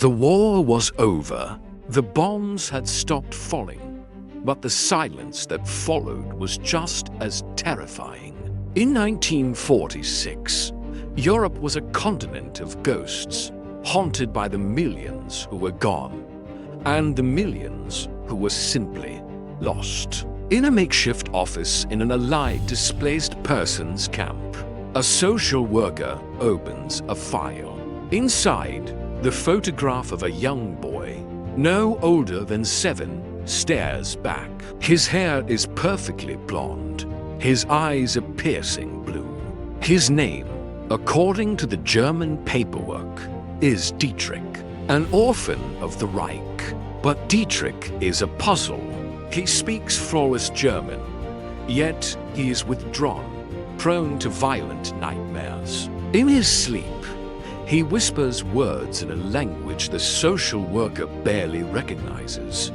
The war was over. The bombs had stopped falling, but the silence that followed was just as terrifying. In 1946, Europe was a continent of ghosts, haunted by the millions who were gone, and the millions who were simply lost. In a makeshift office in an Allied displaced persons camp, a social worker opens a file. Inside, the photograph of a young boy, no older than 7, stares back. His hair is perfectly blonde. His eyes are piercing blue. His name, according to the German paperwork, is Dietrich, an orphan of the Reich. But Dietrich is a puzzle. He speaks flawless German, yet he is withdrawn, prone to violent nightmares. In his sleep, he whispers words in a language the social worker barely recognizes,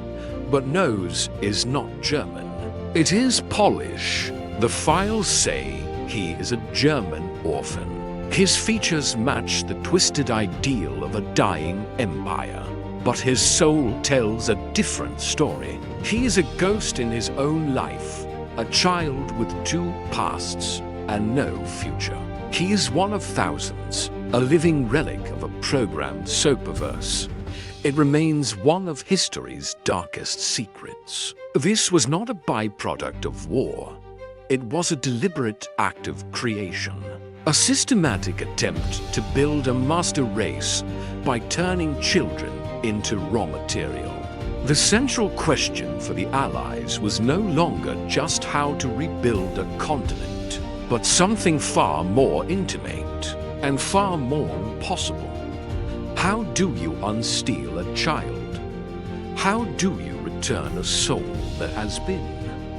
but knows is not German. It is Polish. The files say he is a German orphan. His features match the twisted ideal of a dying empire, but his soul tells a different story. He is a ghost in his own life, a child with 2 pasts and no future. He is one of thousands, a living relic of a programmed soapverse. It remains one of history's darkest secrets. This was not a byproduct of war. It was a deliberate act of creation, a systematic attempt to build a master race by turning children into raw material. The central question for the Allies was no longer just how to rebuild a continent, but something far more intimate and far more impossible. How do you unsteal a child? How do you return a soul that has been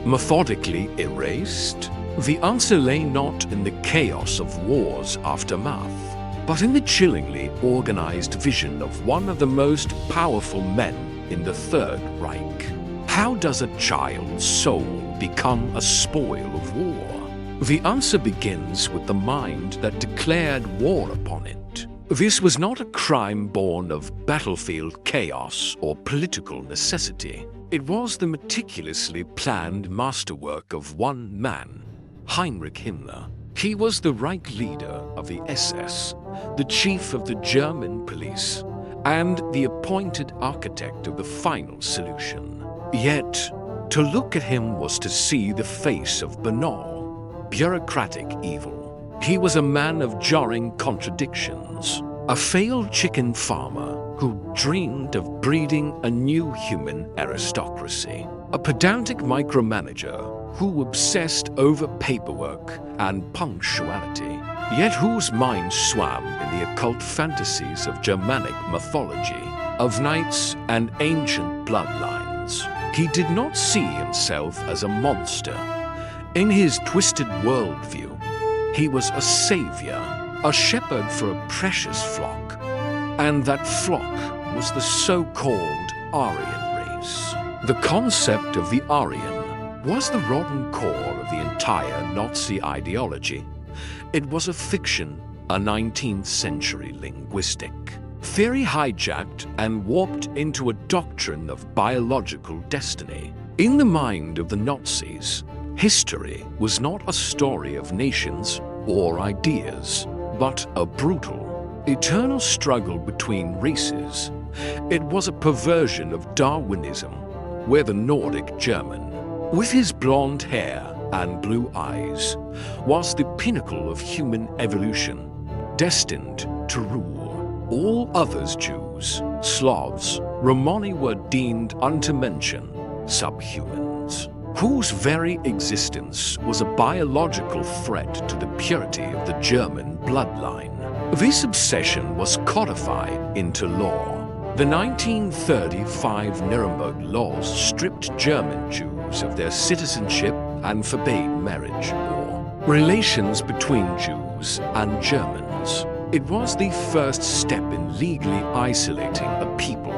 methodically erased? The answer lay not in the chaos of war's aftermath, but in the chillingly organized vision of one of the most powerful men in the Third Reich. How does a child's soul become a spoil of war? The answer begins with the mind that declared war upon it. This was not a crime born of battlefield chaos or political necessity. It was the meticulously planned masterwork of one man, Heinrich Himmler. He was the Reich leader of the SS, the chief of the German police, and the appointed architect of the final solution. Yet, to look at him was to see the face of banal, bureaucratic evil. He was a man of jarring contradictions, a failed chicken farmer who dreamed of breeding a new human aristocracy, a pedantic micromanager who obsessed over paperwork and punctuality, yet whose mind swam in the occult fantasies of Germanic mythology, of knights and ancient bloodlines. He did not see himself as a monster. In his twisted worldview, he was a savior, a shepherd for a precious flock, and that flock was the so-called Aryan race. The concept of the Aryan was the rotten core of the entire Nazi ideology. It was a fiction, a 19th century linguistic theory hijacked and warped into a doctrine of biological destiny. In the mind of the Nazis, history was not a story of nations or ideas, but a brutal, eternal struggle between races. It was a perversion of Darwinism, where the Nordic German, with his blonde hair and blue eyes, was the pinnacle of human evolution, destined to rule. All others, Jews, Slavs, Romani, were deemed unto mention subhumans, whose very existence was a biological threat to the purity of the German bloodline. This obsession was codified into law. The 1935 Nuremberg laws stripped German Jews of their citizenship and forbade marriage or relations between Jews and Germans. It was the first step in legally isolating a people,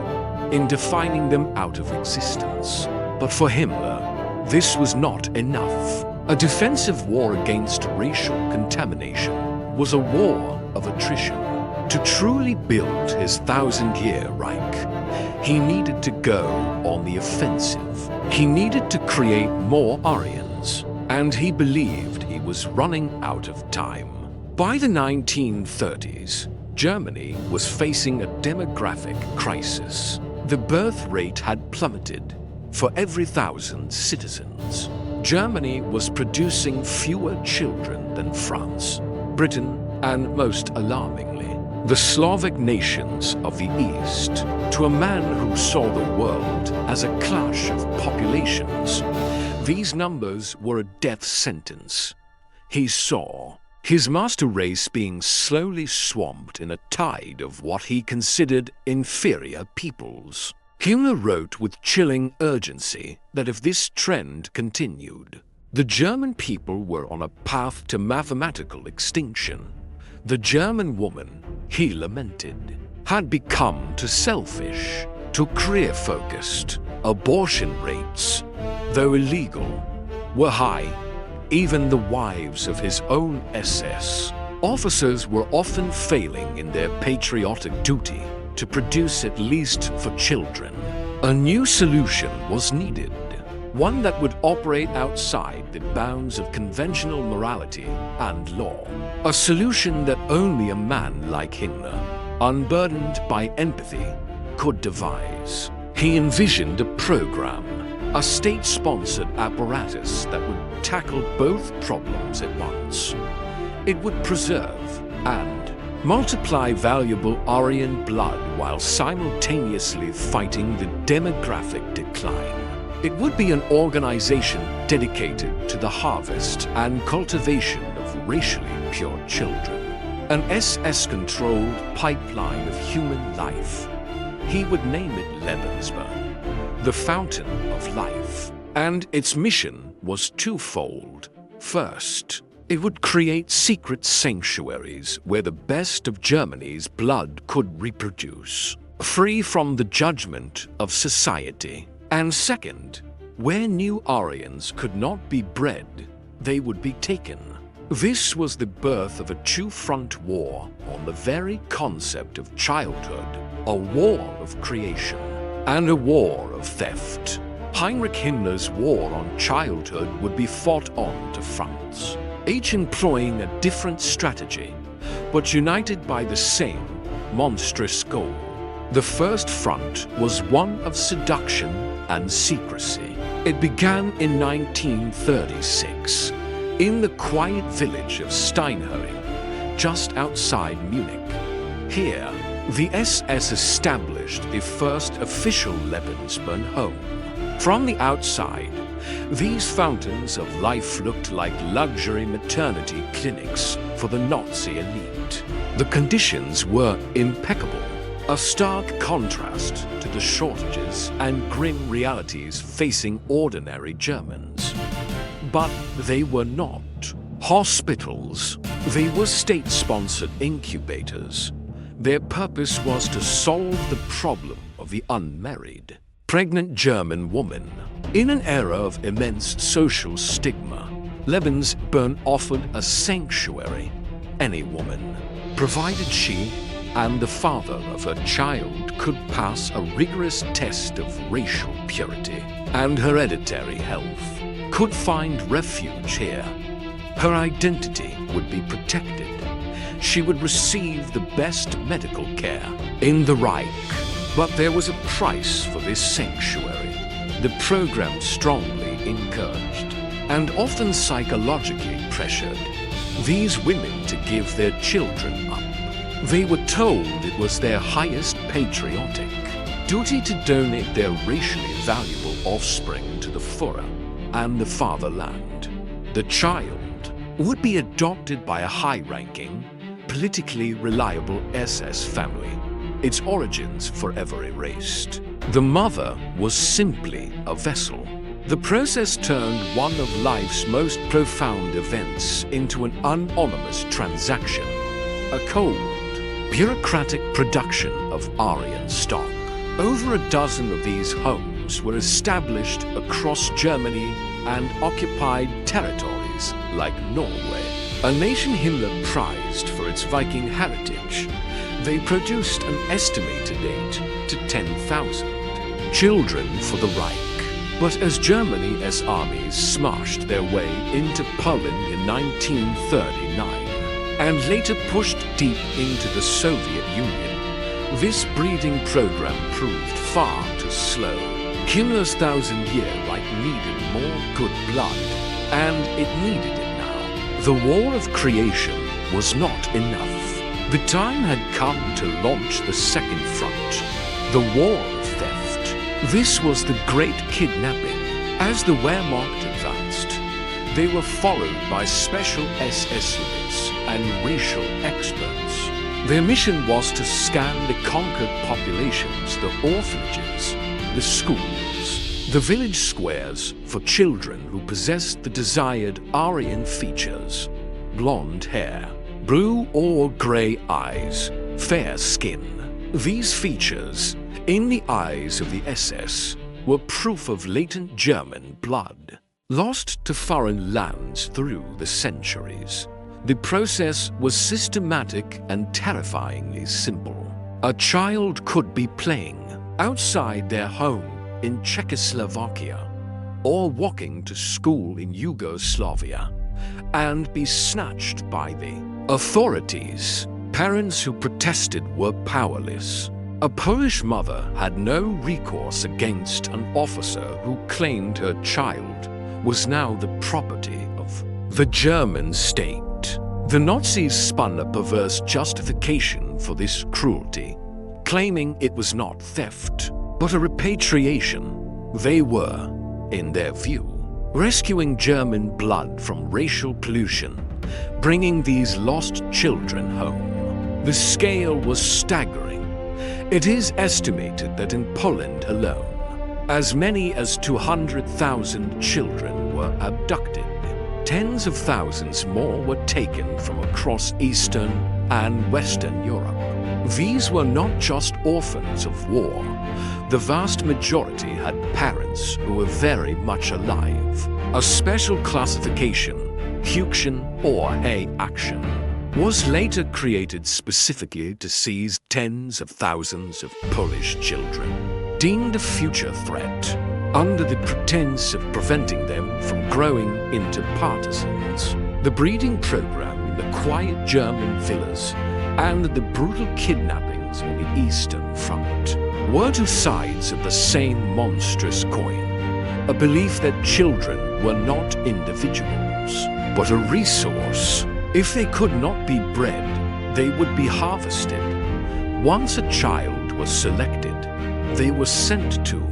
in defining them out of existence. But for Himmler, this was not enough. A defensive war against racial contamination was a war of attrition. To truly build his 1,000-year Reich, he needed to go on the offensive. He needed to create more Aryans, and he believed he was running out of time. By the 1930s, Germany was facing a demographic crisis. The birth rate had plummeted. For every 1,000 citizens, Germany was producing fewer children than France, Britain, and most alarmingly, the Slavic nations of the East. To a man who saw the world as a clash of populations, these numbers were a death sentence. He saw his master race being slowly swamped in a tide of what he considered inferior peoples. Himmler wrote with chilling urgency that if this trend continued, the German people were on a path to mathematical extinction. The German woman, he lamented, had become too selfish, too career-focused. Abortion rates, though illegal, were high. Even the wives of his own SS officers were often failing in their patriotic duty to produce at least for children. A new solution was needed, one that would operate outside the bounds of conventional morality and law. A solution that only a man like Himmler, unburdened by empathy, could devise. He envisioned a program, a state-sponsored apparatus that would tackle both problems at once. It would preserve and multiply valuable Aryan blood while simultaneously fighting the demographic decline. It would be an organization dedicated to the harvest and cultivation of racially pure children, an SS-controlled pipeline of human life. He would name it Lebensborn, the fountain of life, and its mission was twofold. First, it would create secret sanctuaries where the best of Germany's blood could reproduce, free from the judgment of society. And second, where new Aryans could not be bred, they would be taken. This was the birth of a two-front war on the very concept of childhood, a war of creation, and a war of theft. Heinrich Himmler's war on childhood would be fought on two fronts, each employing a different strategy, but united by the same monstrous goal. The first front was one of seduction and secrecy. It began in 1936 in the quiet village of Steinhering, just outside Munich. Here, the SS established the first official Lebensborn home. From the outside, these fountains of life looked like luxury maternity clinics for the Nazi elite. The conditions were impeccable, a stark contrast to the shortages and grim realities facing ordinary Germans. But they were not hospitals. They were state-sponsored incubators. Their purpose was to solve the problem of the unmarried, pregnant German woman. In an era of immense social stigma, Lebensborn offered a sanctuary. Any woman, provided she and the father of her child could pass a rigorous test of racial purity and hereditary health, could find refuge here. Her identity would be protected. She would receive the best medical care in the Reich. But there was a price for this sanctuary. The program strongly encouraged, and often psychologically pressured, these women to give their children up. They were told it was their highest patriotic duty to donate their racially valuable offspring to the Führer and the fatherland. The child would be adopted by a high-ranking, politically reliable SS family, its origins forever erased. The mother was simply a vessel. The process turned one of life's most profound events into an anonymous transaction, a cold, bureaucratic production of Aryan stock. Over a dozen of these homes were established across Germany and occupied territories like Norway. a nation Himmler prized for its Viking heritage, they produced an estimated 8 to 10,000 children for the Reich. But as Germany's armies smashed their way into Poland in 1939 and later pushed deep into the Soviet Union, this breeding program proved far too slow. Himmler's 1,000-year Reich needed more good blood, and it needed it now. The war of creation was not enough. The time had come to launch the second front, the war of theft. This was the Great Kidnapping. As the Wehrmacht advanced, they were followed by special SS units and racial experts. Their mission was to scan the conquered populations, the orphanages, the schools, the village squares for children who possessed the desired Aryan features: blonde hair, blue or gray eyes, fair skin. These features, in the eyes of the SS, were proof of latent German blood, lost to foreign lands through the centuries. The process was systematic and terrifyingly simple. A child could be playing outside their home in Czechoslovakia or walking to school in Yugoslavia and be snatched by the authorities. Parents who protested were powerless. A Polish mother had no recourse against an officer who claimed her child was now the property of the German state. The Nazis spun a perverse justification for this cruelty, claiming it was not theft, but a repatriation. They were, in their view, rescuing German blood from racial pollution, bringing these lost children home. The scale was staggering. It is estimated that in Poland alone, as many as 200,000 children were abducted. Tens of thousands more were taken from across Eastern and Western Europe. These were not just orphans of war. The vast majority had parents who were very much alive. A special classification, Heuaktion or Heuaktion, was later created specifically to seize tens of thousands of Polish children, deemed a future threat, under the pretense of preventing them from growing into partisans. The breeding program in the quiet German villas and the brutal kidnappings on the Eastern Front were two sides of the same monstrous coin, a belief that children were not individuals, but a resource. If they could not be bred, they would be harvested. Once a child was selected, they were sent to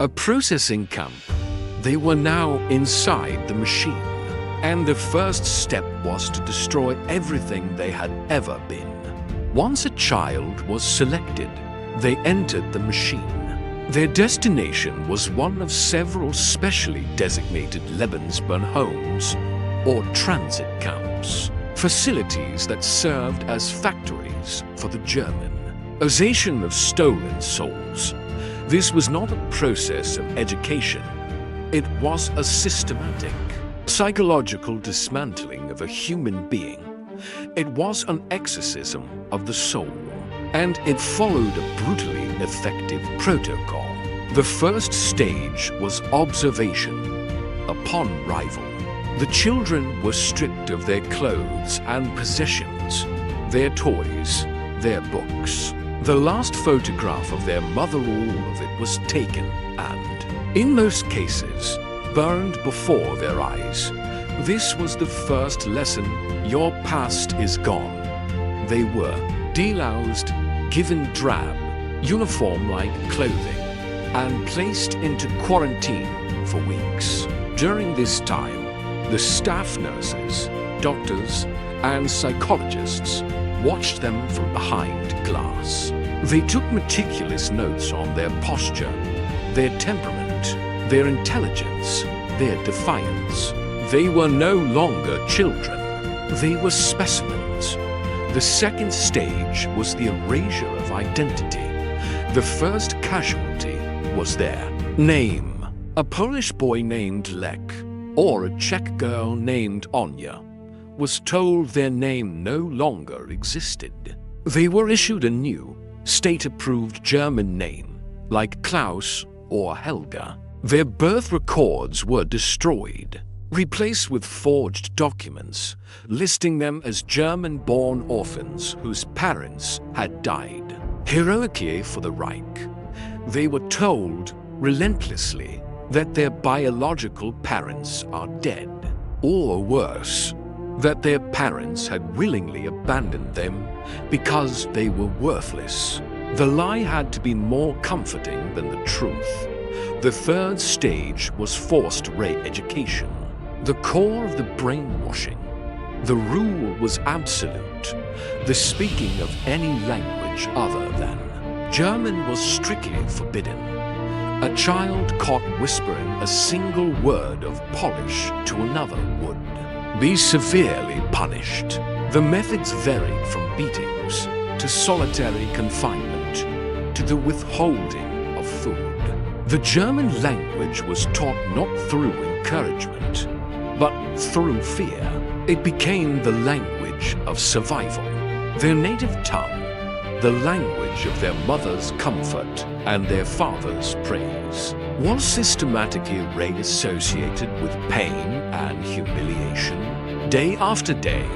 a processing camp. They were now inside the machine, and the first step was to destroy everything they had ever been. Once a child was selected, they entered the machine. Their destination was one of several specially designated Lebensborn homes or transit camps, facilities that served as factories for the Germanization of stolen souls. This was not a process of education. It was a systematic, psychological dismantling of a human being. It was an exorcism of the soul, and it followed a brutally effective protocol. The first stage was observation. Upon arrival, the children were stripped of their clothes and possessions, their toys, their books. The last photograph of their mother, all of it was taken and, in most cases, burned before their eyes. This was the first lesson. Your past is gone. They were deloused, given drab, uniform-like clothing, and placed into quarantine for weeks. During this time, the staff nurses, doctors, and psychologists watched them from behind glass. They took meticulous notes on their posture, their temperament, their intelligence, their defiance. They were no longer children. They were specimens. The second stage was the erasure of identity. The first casualty was their name. A Polish boy named Lech, or a Czech girl named Anya, was told their name no longer existed. They were issued a new, state-approved German name, like Klaus or Helga. Their birth records were destroyed, replaced with forged documents, listing them as German-born orphans whose parents had died. Heuaktion for the Reich. They were told, relentlessly, that their biological parents are dead, or worse, that their parents had willingly abandoned them because they were worthless. The lie had to be more comforting than the truth. The third stage was forced re-education, the core of the brainwashing. The rule was absolute. The speaking of any language other than German was strictly forbidden. A child caught whispering a single word of Polish to another would be severely punished. The methods varied from beatings to solitary confinement to the withholding of food. The German language was taught not through encouragement, but through fear. It became the language of survival, their native tongue, the language of their mother's comfort and their father's praise, was systematically re-associated with pain and humiliation. Day after day,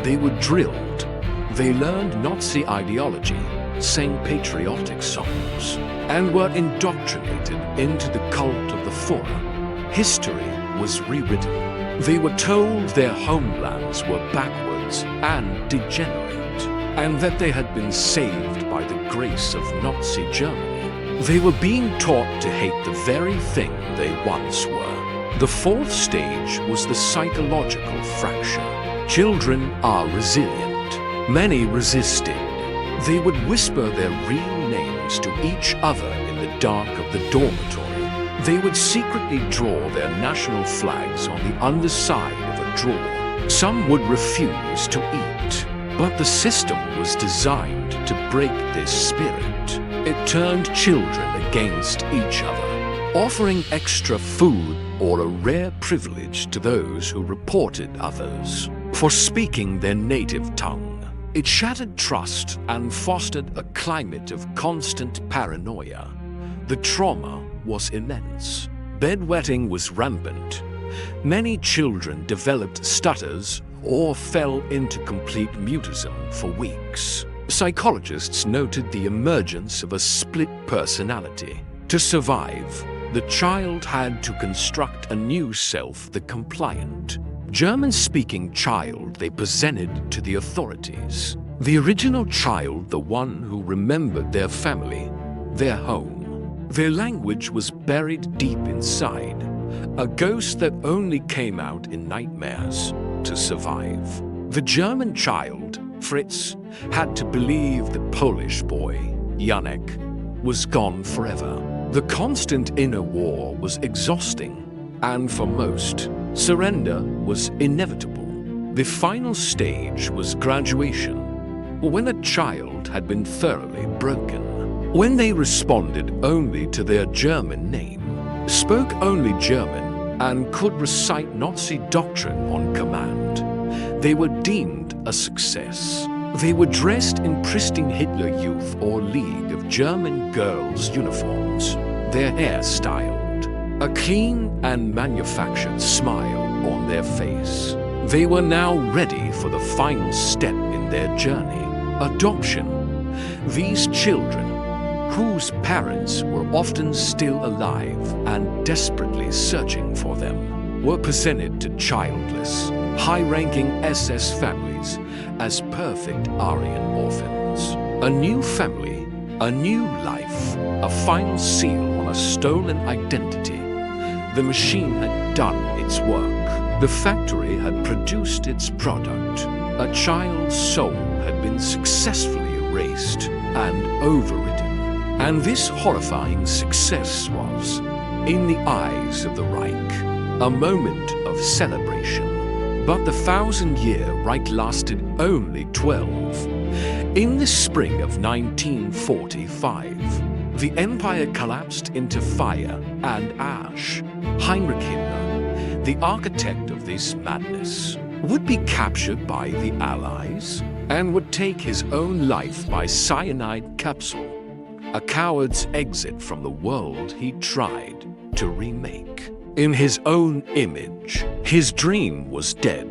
they were drilled. They learned Nazi ideology, sang patriotic songs, and were indoctrinated into the cult of the Führer. History was rewritten. They were told their homelands were backwards and degenerate, and that they had been saved by the grace of Nazi Germany. They were being taught to hate the very thing they once were. The fourth stage was the psychological fracture. Children are resilient. Many resisted. They would whisper their real names to each other in the dark of the dormitory. They would secretly draw their national flags on the underside of a drawer. Some would refuse to eat. But the system was designed to break this spirit. It turned children against each other, offering extra food or a rare privilege to those who reported others for speaking their native tongue. It shattered trust and fostered a climate of constant paranoia. The trauma was immense. Bedwetting was rampant. Many children developed stutters or fell into complete mutism for weeks. Psychologists noted the emergence of a split personality. To survive, the child had to construct a new self, the compliant, German-speaking child they presented to the authorities. The original child, the one who remembered their family, their home. Their language was buried deep inside, a ghost that only came out in nightmares to survive. The German child, Fritz, had to believe the Polish boy, Janek, was gone forever. The constant inner war was exhausting, and for most, surrender was inevitable. The final stage was graduation, when a child had been thoroughly broken. When they responded only to their German name, spoke only German, and could recite Nazi doctrine on command, they were deemed a success. They were dressed in pristine Hitler Youth or League of German Girls uniforms, their hair styled, a clean and manufactured smile on their face. They were now ready for the final step in their journey, adoption. These children, whose parents were often still alive and desperately searching for them, were presented to childless, high-ranking SS families as perfect Aryan orphans. A new family, a new life, a final seal on a stolen identity. The machine had done its work. The factory had produced its product. A child's soul had been successfully erased and overridden. And this horrifying success was, in the eyes of the Reich, a moment of celebration. But the 1,000-year Reich lasted only 12. In the spring of 1945, the empire collapsed into fire and ash. Heinrich Himmler, the architect of this madness, would be captured by the Allies and would take his own life by cyanide capsule, a coward's exit from the world he tried to remake. In his own image, his dream was dead,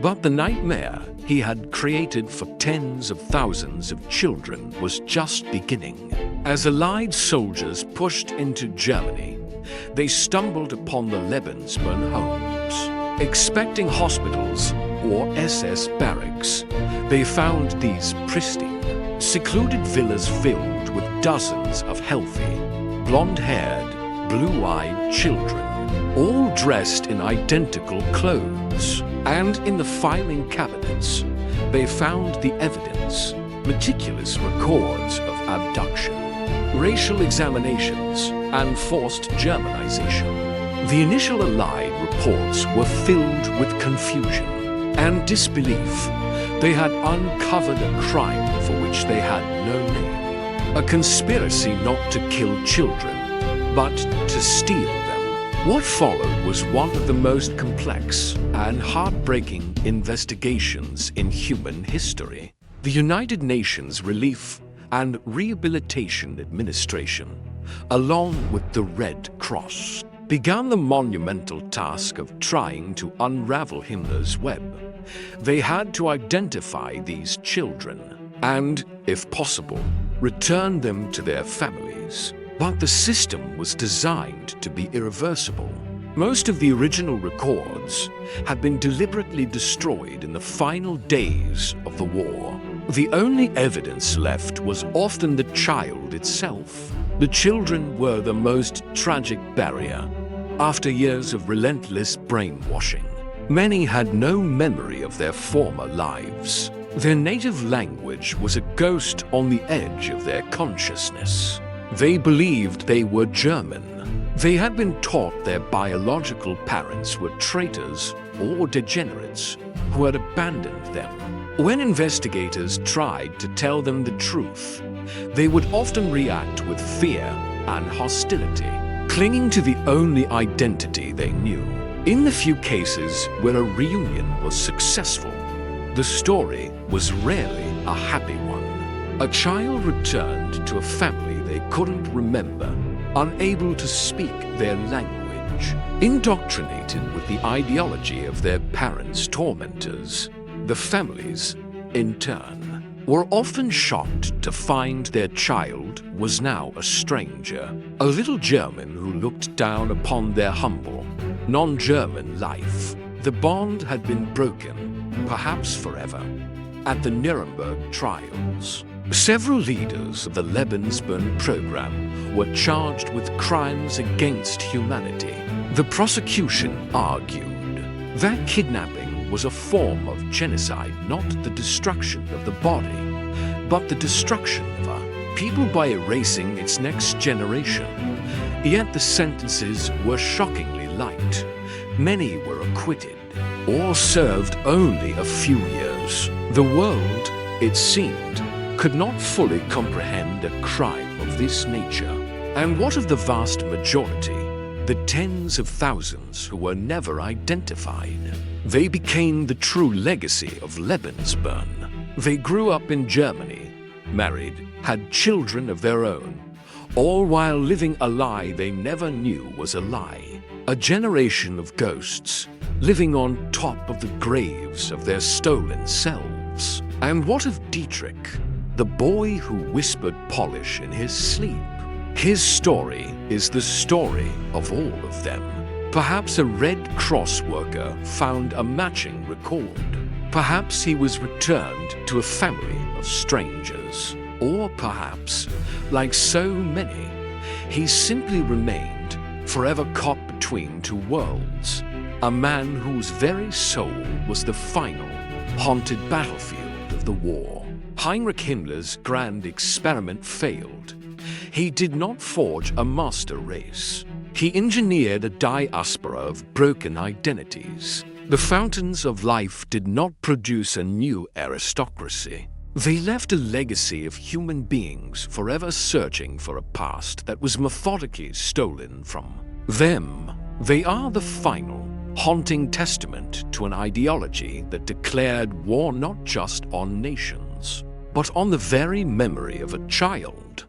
but the nightmare he had created for tens of thousands of children was just beginning. As Allied soldiers pushed into Germany, they stumbled upon the Lebensborn homes. Expecting hospitals or SS barracks, they found these pristine, secluded villas filled with dozens of healthy, blonde-haired, blue-eyed children, all dressed in identical clothes. And in the filing cabinets, they found the evidence, meticulous records of abduction, racial examinations, and forced Germanization. The initial Allied reports were filled with confusion and disbelief. They had uncovered a crime for which they had no name, a conspiracy not to kill children, but to steal them. What followed was one of the most complex and heartbreaking investigations in human history. The United Nations Relief and Rehabilitation Administration, along with the Red Cross, began the monumental task of trying to unravel Himmler's web. They had to identify these children and, if possible, return them to their families. But the system was designed to be irreversible. Most of the original records had been deliberately destroyed in the final days of the war. The only evidence left was often the child itself. The children were the most tragic barrier. After years of relentless brainwashing, many had no memory of their former lives. Their native language was a ghost on the edge of their consciousness. They believed they were German. They had been taught their biological parents were traitors or degenerates who had abandoned them. When investigators tried to tell them the truth, they would often react with fear and hostility, clinging to the only identity they knew. In the few cases where a reunion was successful, the story was rarely a happy one. A child returned to a family they couldn't remember, unable to speak their language, indoctrinated with the ideology of their parents' tormentors. The families, in turn, were often shocked to find their child was now a stranger, a little German who looked down upon their humble, non-German life. The bond had been broken, perhaps forever, at the Nuremberg trials. Several leaders of the Lebensborn program were charged with crimes against humanity. The prosecution argued that kidnapping was a form of genocide, not the destruction of the body, but the destruction of a people by erasing its next generation. Yet the sentences were shockingly light. Many were acquitted or served only a few years. The world, it seemed, could not fully comprehend a crime of this nature. And what of the vast majority, the tens of thousands who were never identified? They became the true legacy of Lebensborn. They grew up in Germany, married, had children of their own, all while living a lie they never knew was a lie. A generation of ghosts living on top of the graves of their stolen selves. And what of Dietrich, the boy who whispered polish in his sleep? His story is the story of all of them. Perhaps a Red Cross worker found a matching record. Perhaps he was returned to a family of strangers. Or perhaps, like so many, he simply remained forever caught between two worlds. A man whose very soul was the final, haunted battlefield of the war. Heinrich Himmler's grand experiment failed. He did not forge a master race. He engineered a diaspora of broken identities. The fountains of life did not produce a new aristocracy. They left a legacy of human beings forever searching for a past that was methodically stolen from them. They are the final, haunting testament to an ideology that declared war not just on nations, but on the very memory of a child.